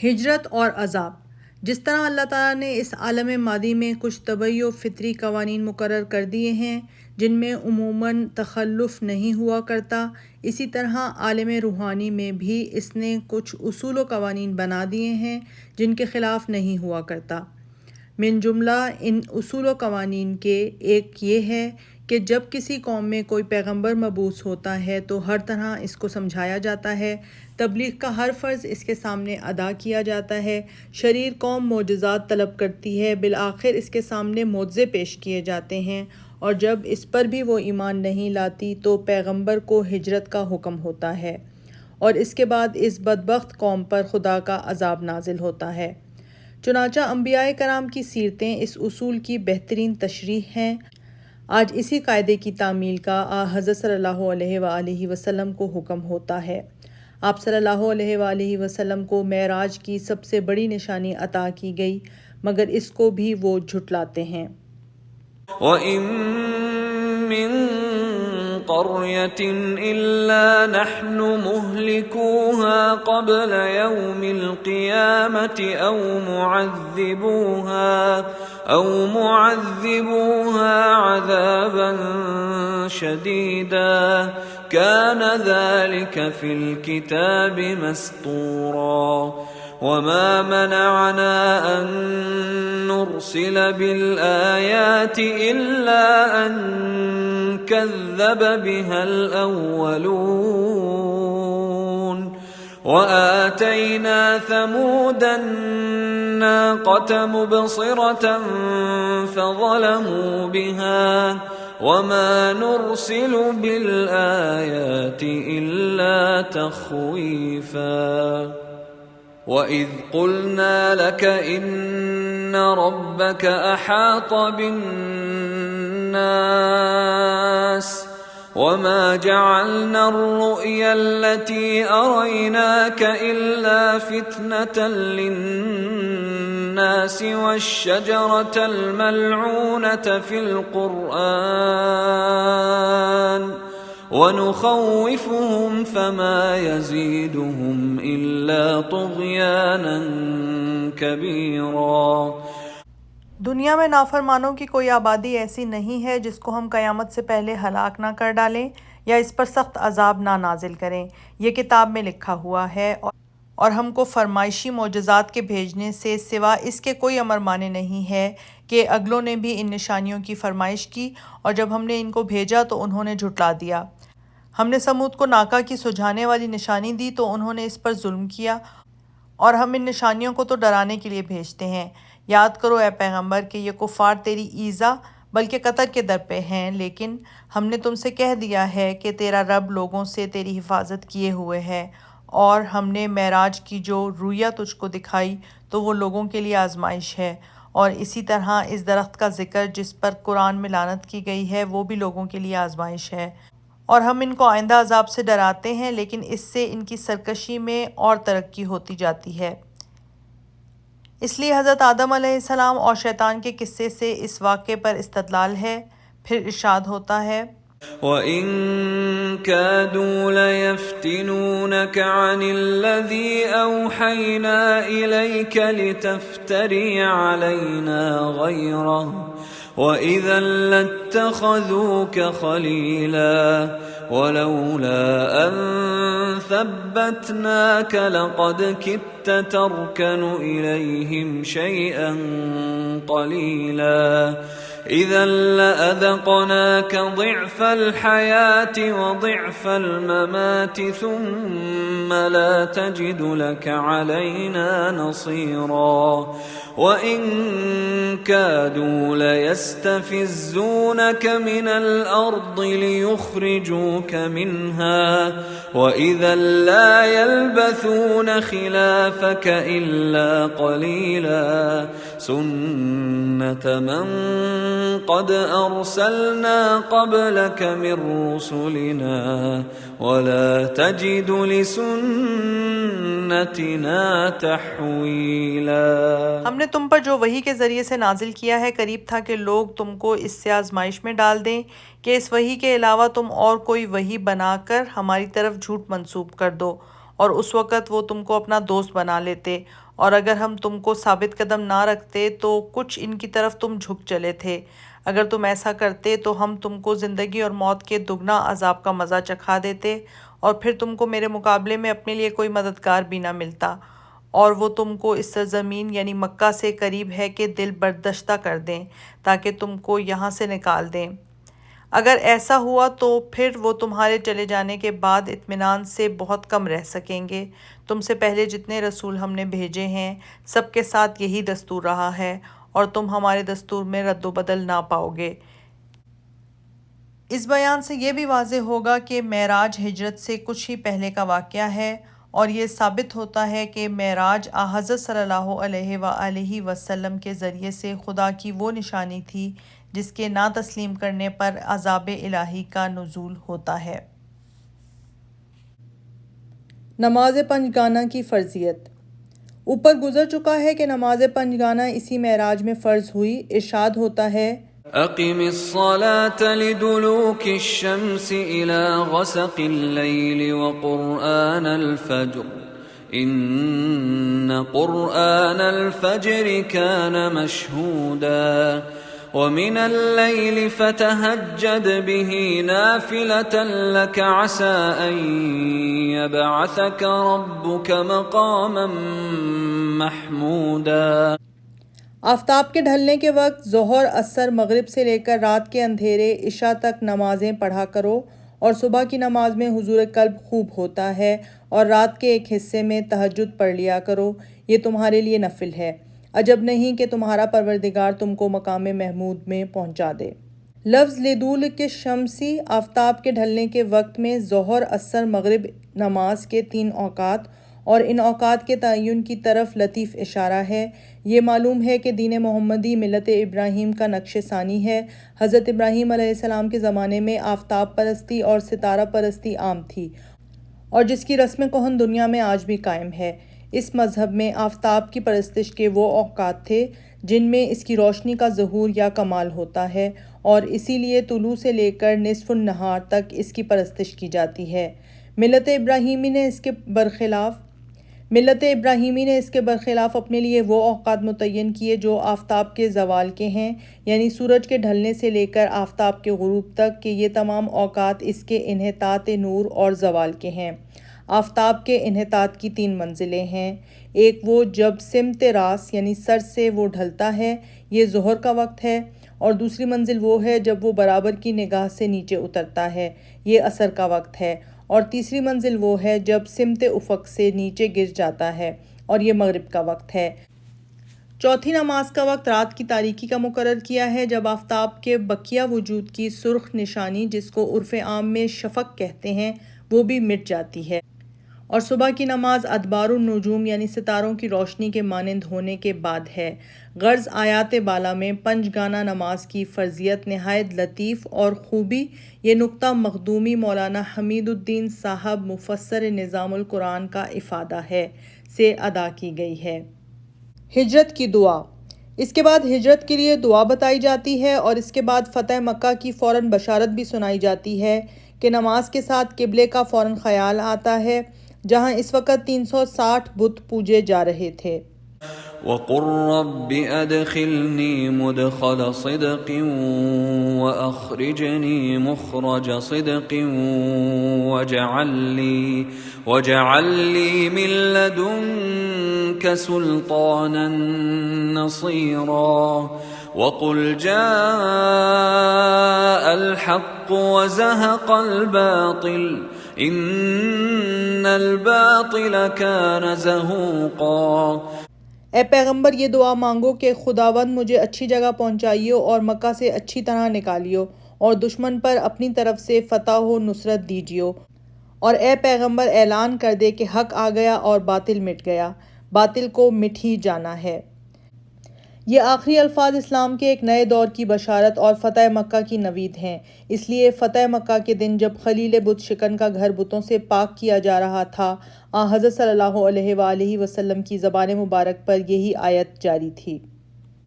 ہجرت اور عذاب۔ جس طرح اللہ تعالیٰ نے اس عالم مادی میں کچھ طبعی و فطری قوانین مقرر کر دیے ہیں جن میں عموماً تخلف نہیں ہوا کرتا، اسی طرح عالم روحانی میں بھی اس نے کچھ اصول و قوانین بنا دیے ہیں جن کے خلاف نہیں ہوا کرتا۔ من جملہ ان اصول و قوانین کے ایک یہ ہے کہ جب کسی قوم میں کوئی پیغمبر مبعوث ہوتا ہے تو ہر طرح اس کو سمجھایا جاتا ہے، تبلیغ کا ہر فرض اس کے سامنے ادا کیا جاتا ہے، شریر قوم معجزات طلب کرتی ہے، بالآخر اس کے سامنے معجزے پیش کیے جاتے ہیں، اور جب اس پر بھی وہ ایمان نہیں لاتی تو پیغمبر کو ہجرت کا حکم ہوتا ہے، اور اس کے بعد اس بدبخت قوم پر خدا کا عذاب نازل ہوتا ہے۔ چنانچہ انبیاء کرام کی سیرتیں اس اصول کی بہترین تشریح ہیں۔ آج اسی قاعدے کی تعمیل کا حضرت صلی اللہ علیہ وآلہ وسلم کو حکم ہوتا ہے۔ آپ صلی اللہ علیہ وآلہ وسلم کو معراج کی سب سے بڑی نشانی عطا کی گئی، مگر اس کو بھی وہ جھٹلاتے ہیں۔ وَإِن مِّن قَرْيَةٍ إِلَّا نَحْنُ مُهْلِكُوهَا قَبْلَ يَوْمِ الْقِيَامَةِ أَوْ مُعَذِّبُوهَا عَذَابًا شَدِيدًا كَانَ ذَلِكَ فِي الْكِتَابِ مَسْطُورًا وَمَا مَنَعَنَا أَن نُّرْسِلَ بِالْآيَاتِ إِلَّا أَن كَذَّبَ بِهَا الْأَوَّلُونَ وَآتَيْنَا ثَمُودَ النَّاقَةَ مُبْصِرَةً فَظَلَمُوا بِهَا وَمَا نُرْسِلُ بِالْآيَاتِ إِلَّا تَخْوِيفًا وَإِذْ قُلْنَا لَكَ إِنَّ رَبَّكَ أَحَاطَ بِالنَّاسِ وَمَا جَعَلْنَا الرُّؤْيَا الَّتِي أَرَيْنَاكَ إِلَّا فِتْنَةً لِلنَّاسِ وَالشَّجَرَةَ الْمَلْعُونَةَ فِي الْقُرْآنِ وَنُخَوِّفُهُمْ فَمَا يَزِيدُهُمْ إِلَّا طُغْيَانًا كَبِيرًا۔ دنیا میں نافرمانوں کی کوئی آبادی ایسی نہیں ہے جس کو ہم قیامت سے پہلے ہلاک نہ کر ڈالیں یا اس پر سخت عذاب نہ نازل کریں۔ یہ کتاب میں لکھا ہوا ہے، اور ہم کو فرمائشی معجزات کے بھیجنے سے سوا اس کے کوئی امر مانے نہیں ہے کہ اگلوں نے بھی ان نشانیوں کی فرمائش کی، اور جب ہم نے ان کو بھیجا تو انہوں نے جھٹلا دیا۔ ہم نے سمود کو ناکا کی سجھانے والی نشانی دی تو انہوں نے اس پر ظلم کیا، اور ہم ان نشانیوں کو تو ڈرانے کے لیے بھیجتے ہیں۔ یاد کرو اے پیغمبر کہ یہ کفار تیری ایذا بلکہ قتل کے در پہ ہیں، لیکن ہم نے تم سے کہہ دیا ہے کہ تیرا رب لوگوں سے تیری حفاظت کیے ہوئے ہے، اور ہم نے معراج کی جو رویا تجھ کو دکھائی تو وہ لوگوں کے لیے آزمائش ہے، اور اسی طرح اس درخت کا ذکر جس پر قرآن میں لعنت کی گئی ہے وہ بھی لوگوں کے لیے آزمائش ہے، اور ہم ان کو آئندہ عذاب سے ڈراتے ہیں، لیکن اس سے ان کی سرکشی میں اور ترقی ہوتی جاتی ہے۔ اس لیے حضرت آدم علیہ السلام اور شیطان کے قصے سے اس واقعے پر استدلال ہے۔ پھر ارشاد ہوتا ہے، وَإِن كَادُوا لَيَفْتِنُونَكَ عَنِ الَّذِي أَوْحَيْنَا إِلَيْكَ لِتَفْتَرِيَ عَلَيْنَا غَيْرَهُ وَإِذًا لَاتَّخَذُوكَ خَلِيلًا وَلَوْلَا أَن ثَبَّتْنَاكَ لَقَدْ كِدتَّ تَرْكَنُ إِلَيْهِمْ شَيْئًا قَلِيلًا إِذًا لَأَذَقْنَاكَ ضِعْفَ الْحَيَاةِ وَضِعْفَ الْمَمَاتِ ثُمَّ لَا تَجِدُ لَكَ عَلَيْنَا نَصِيرًا وَإِن كَادُوا لَيَسْتَفِزُّونَكَ مِنَ الْأَرْضِ لِيُخْرِجُوكَ مِنْهَا وَإِذًا لَا يَلْبَثُونَ خِلَافَكَ إِلَّا قَلِيلًا سُنَّةَ مَن قَدْ أَرْسَلْنَا قَبْلَكَ مِن رُّسُلِنَا وَلَا تَجِدُ لِسُنَّتِنَا تَحْوِيلًا۔ ہم نے تم پر جو وحی کے ذریعے سے نازل کیا ہے قریب تھا کہ لوگ تم کو اس سے آزمائش میں ڈال دیں کہ اس وحی کے علاوہ تم اور کوئی وحی بنا کر ہماری طرف جھوٹ منسوب کر دو، اور اس وقت وہ تم کو اپنا دوست بنا لیتے، اور اگر ہم تم کو ثابت قدم نہ رکھتے تو کچھ ان کی طرف تم جھک چلے تھے۔ اگر تم ایسا کرتے تو ہم تم کو زندگی اور موت کے دگنا عذاب کا مزہ چکھا دیتے، اور پھر تم کو میرے مقابلے میں اپنے لیے کوئی مددگار بھی نہ ملتا، اور وہ تم کو اس سرزمین یعنی مکہ سے قریب ہے کہ دل بردشتہ کر دیں تاکہ تم کو یہاں سے نکال دیں۔ اگر ایسا ہوا تو پھر وہ تمہارے چلے جانے کے بعد اطمینان سے بہت کم رہ سکیں گے۔ تم سے پہلے جتنے رسول ہم نے بھیجے ہیں سب کے ساتھ یہی دستور رہا ہے، اور تم ہمارے دستور میں رد و بدل نہ پاؤ گے۔ اس بیان سے یہ بھی واضح ہوگا کہ معراج ہجرت سے کچھ ہی پہلے کا واقعہ ہے، اور یہ ثابت ہوتا ہے کہ معراج حضرت صلی اللہ علیہ وآلہ وسلم کے ذریعے سے خدا کی وہ نشانی تھی جس کے نہ تسلیم کرنے پر عذاب الہی کا نزول ہوتا ہے۔ نماز پنجگانہ کی فرضیت۔ اوپر گزر چکا ہے کہ نماز پنجگانہ اسی معراج میں فرض ہوئی۔ ارشاد ہوتا ہے، اقم الصلاة لدلوك الشمس إلى غسق الليل وقرآن الفجر إن قرآن الفجر كان مشهودا ومن الليل فتهجد به نافلة لك عسى أن يبعثك ربك مقاما محمودا۔ آفتاب کے ڈھلنے کے وقت ظہر، عصر، مغرب سے لے کر رات کے اندھیرے عشاء تک نمازیں پڑھا کرو، اور صبح کی نماز میں حضور قلب خوب ہوتا ہے، اور رات کے ایک حصے میں تہجد پڑھ لیا کرو، یہ تمہارے لیے نفل ہے۔ عجب نہیں کہ تمہارا پروردگار تم کو مقام محمود میں پہنچا دے۔ لفظ لدولک الشمسی آفتاب کے ڈھلنے کے وقت میں ظہر، عصر، مغرب نماز کے 3 اوقات اور ان اوقات کے تعین کی طرف لطیف اشارہ ہے۔ یہ معلوم ہے کہ دین محمدی ملت ابراہیم کا نقش ثانی ہے۔ حضرت ابراہیم علیہ السلام کے زمانے میں آفتاب پرستی اور ستارہ پرستی عام تھی، اور جس کی رسم کہن دنیا میں آج بھی قائم ہے۔ اس مذہب میں آفتاب کی پرستش کے وہ اوقات تھے جن میں اس کی روشنی کا ظہور یا کمال ہوتا ہے، اور اسی لیے طلوع سے لے کر نصف النہار تک اس کی پرستش کی جاتی ہے۔ ملت ابراہیمی نے اس کے برخلاف اپنے لیے وہ اوقات متعین کیے جو آفتاب کے زوال کے ہیں، یعنی سورج کے ڈھلنے سے لے کر آفتاب کے غروب تک، کہ یہ تمام اوقات اس کے انحطاط نور اور زوال کے ہیں۔ آفتاب کے انحطاط کی 3 منزلیں ہیں۔ ایک وہ جب سمت راس یعنی سر سے وہ ڈھلتا ہے، یہ ظہر کا وقت ہے، اور دوسری منزل وہ ہے جب وہ برابر کی نگاہ سے نیچے اترتا ہے، یہ عصر کا وقت ہے، اور تیسری منزل وہ ہے جب سمت افق سے نیچے گر جاتا ہے، اور یہ مغرب کا وقت ہے۔ چوتھی نماز کا وقت رات کی تاریکی کا مقرر کیا ہے، جب آفتاب کے بقیہ وجود کی سرخ نشانی جس کو عرف عام میں شفق کہتے ہیں وہ بھی مٹ جاتی ہے، اور صبح کی نماز ادبار النجوم یعنی ستاروں کی روشنی کے مانند ہونے کے بعد ہے۔ غرض آیات بالا میں پنجگانہ نماز کی فرضیت نہایت لطیف اور خوبی، یہ نقطہ مخدومی مولانا حمید الدین صاحب مفسر نظام القرآن کا افادہ ہے سے ادا کی گئی ہے۔ ہجرت کی دعا۔ اس کے بعد ہجرت کے لیے دعا بتائی جاتی ہے، اور اس کے بعد فتح مکہ کی فوراً بشارت بھی سنائی جاتی ہے کہ نماز کے ساتھ قبلے کا فوراً خیال آتا ہے، جہاں اس وقت 360 بت پوجے جا رہے تھے۔ وَقُلْ رَبِّ أَدْخِلْنِي مُدْخَلَ صِدْقٍ وَأَخْرِجْنِي مُخْرَجَ صِدْقٍ وَاجْعَلْ لِي مِن لَّدُنكَ سُلْطَانًا نَّصِيرًا وَقُلْ جَاءَ الْحَقُّ وَزَهَقَ الْبَاطِلُ إِنَّ الْبَاطِلَ كَانَ زَهُوقًا۔ اے پیغمبر یہ دعا مانگو کہ خداوند مجھے اچھی جگہ پہنچائیو اور مکہ سے اچھی طرح نکالیو، اور دشمن پر اپنی طرف سے فتح و نصرت دیجیو، اور اے پیغمبر اعلان کر دے کہ حق آ گیا اور باطل مٹ گیا، باطل کو مٹ ہی جانا ہے۔ یہ آخری الفاظ اسلام کے ایک نئے دور کی بشارت اور فتح مکہ کی نوید ہیں۔ اس لیے فتح مکہ کے دن جب خلیل بت شکن کا گھر بتوں سے پاک کیا جا رہا تھا، حضرت صلی اللہ علیہ وآلہ وسلم کی زبان مبارک پر یہی آیت جاری تھی۔